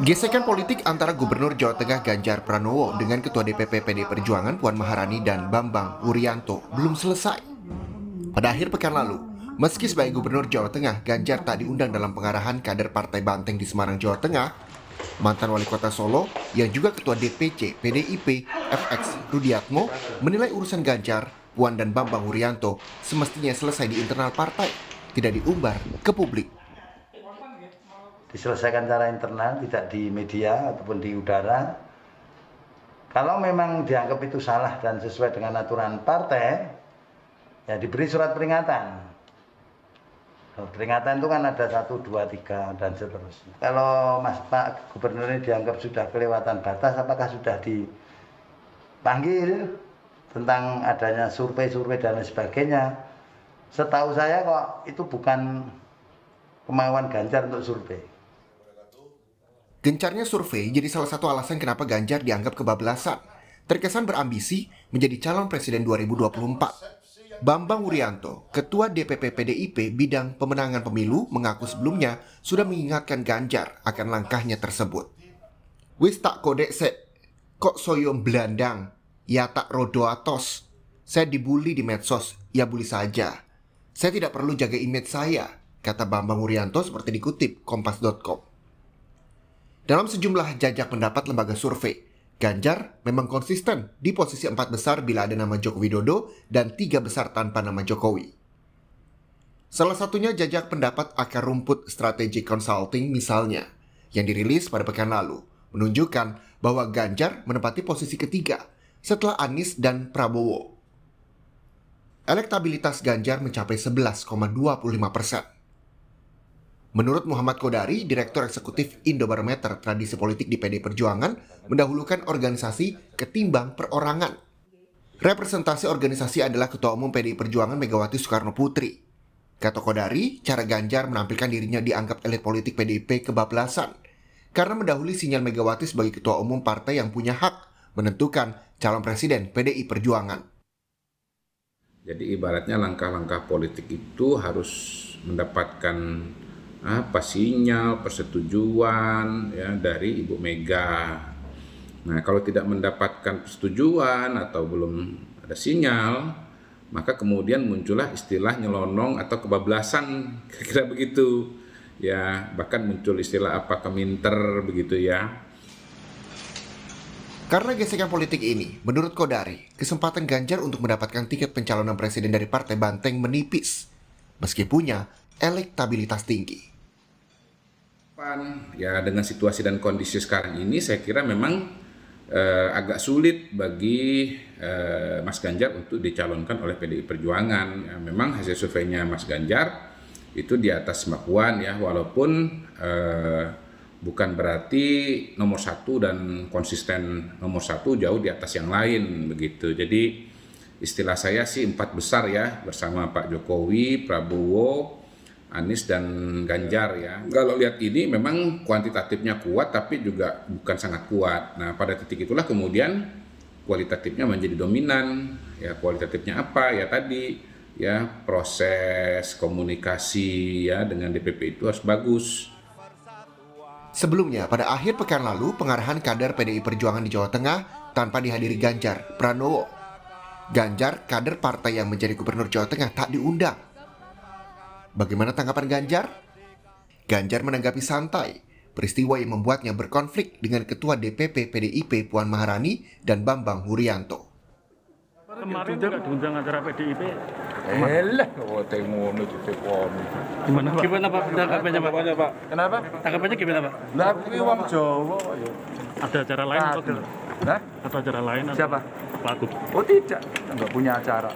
Gesekan politik antara Gubernur Jawa Tengah Ganjar Pranowo dengan Ketua DPP PDI Perjuangan Puan Maharani dan Bambang Wuryanto belum selesai. Pada akhir pekan lalu, meski sebagai Gubernur Jawa Tengah, Ganjar tak diundang dalam pengarahan kader Partai Banteng di Semarang, Jawa Tengah, mantan Wali Kota Solo yang juga Ketua DPC PDIP FX Rudiatmo menilai urusan Ganjar, Puan dan Bambang Wuryanto semestinya selesai di internal partai, tidak diumbar ke publik. Diselesaikan secara internal, tidak di media ataupun di udara. Kalau memang dianggap itu salah dan sesuai dengan aturan partai, ya diberi surat peringatan. Peringatan itu kan ada 1, 2, 3 dan seterusnya. Kalau Pak Gubernur ini dianggap sudah kelewatan batas, apakah sudah dipanggil tentang adanya survei-survei dan lain sebagainya? Setahu saya kok itu bukan kemauan Ganjar untuk survei. Gencarnya survei jadi salah satu alasan kenapa Ganjar dianggap kebablasan, terkesan berambisi menjadi calon presiden 2024. Bambang Wuryanto, Ketua DPP PDIP bidang pemenangan pemilu, mengaku sebelumnya sudah mengingatkan Ganjar akan langkahnya tersebut. Wis tak kodek se, kok soyom belandang, ya tak rodo atos. Saya dibully di medsos, ya bully saja. Saya tidak perlu jaga image saya, kata Bambang Wuryanto seperti dikutip Kompas.com. Dalam sejumlah jajak pendapat lembaga survei, Ganjar memang konsisten di posisi 4 besar bila ada nama Joko Widodo dan 3 besar tanpa nama Jokowi. Salah satunya jajak pendapat akar rumput Strategic Consulting misalnya, yang dirilis pada pekan lalu, menunjukkan bahwa Ganjar menempati posisi ketiga setelah Anies dan Prabowo. Elektabilitas Ganjar mencapai 11,25%. Menurut Muhammad Kodari, Direktur Eksekutif Indobarometer Tradisi Politik di PDI Perjuangan, mendahulukan organisasi ketimbang perorangan. Representasi organisasi adalah Ketua Umum PDI Perjuangan Megawati Soekarno Putri. Kata Kodari, cara Ganjar menampilkan dirinya dianggap elit politik PDIP kebablasan, karena mendahului sinyal Megawati sebagai Ketua Umum partai yang punya hak menentukan calon presiden PDI Perjuangan. Jadi ibaratnya langkah-langkah politik itu harus mendapatkan sinyal persetujuan ya dari Ibu Mega. Nah, kalau tidak mendapatkan persetujuan atau belum ada sinyal, maka kemudian muncullah istilah nyelonong atau kebablasan, kira-kira begitu. Ya, bahkan muncul istilah keminter begitu ya. Karena gesekan politik ini, menurut Kodari, kesempatan Ganjar untuk mendapatkan tiket pencalonan presiden dari Partai Banteng menipis, meski punya elektabilitas tinggi. Ya, dengan situasi dan kondisi sekarang ini, saya kira memang agak sulit bagi Mas Ganjar untuk dicalonkan oleh PDI Perjuangan. Ya, memang hasil surveinya Mas Ganjar itu di atas Mbak Puan ya, walaupun bukan berarti nomor 1 dan konsisten nomor 1 jauh di atas yang lain begitu. Jadi istilah saya sih 4 besar ya, bersama Pak Jokowi, Prabowo, Anies dan Ganjar ya. Kalau lihat ini memang kuantitatifnya kuat tapi juga bukan sangat kuat. Nah, pada titik itulah kemudian kualitatifnya menjadi dominan. Ya, kualitatifnya apa? Ya tadi ya, proses komunikasi ya dengan DPP itu harus bagus. Sebelumnya, pada akhir pekan lalu, pengarahan kader PDI Perjuangan di Jawa Tengah tanpa dihadiri Ganjar Pranowo. Ganjar, kader partai yang menjadi gubernur Jawa Tengah, tak diundang. Bagaimana tanggapan Ganjar? Ganjar menanggapi santai peristiwa yang membuatnya berkonflik dengan Ketua DPP PDIP Puan Maharani dan Bambang Wuryanto. Kemarin juga diundang acara PDIP. Gimana Pak tanggapannya Pak? Kenapa? Tanggapannya gimana Pak? Lah kuwi wong Jawa ya. Ada acara lain atau gimana? Hah? Atau acara lain? Siapa? Pak Agus. Oh tidak, enggak punya acara.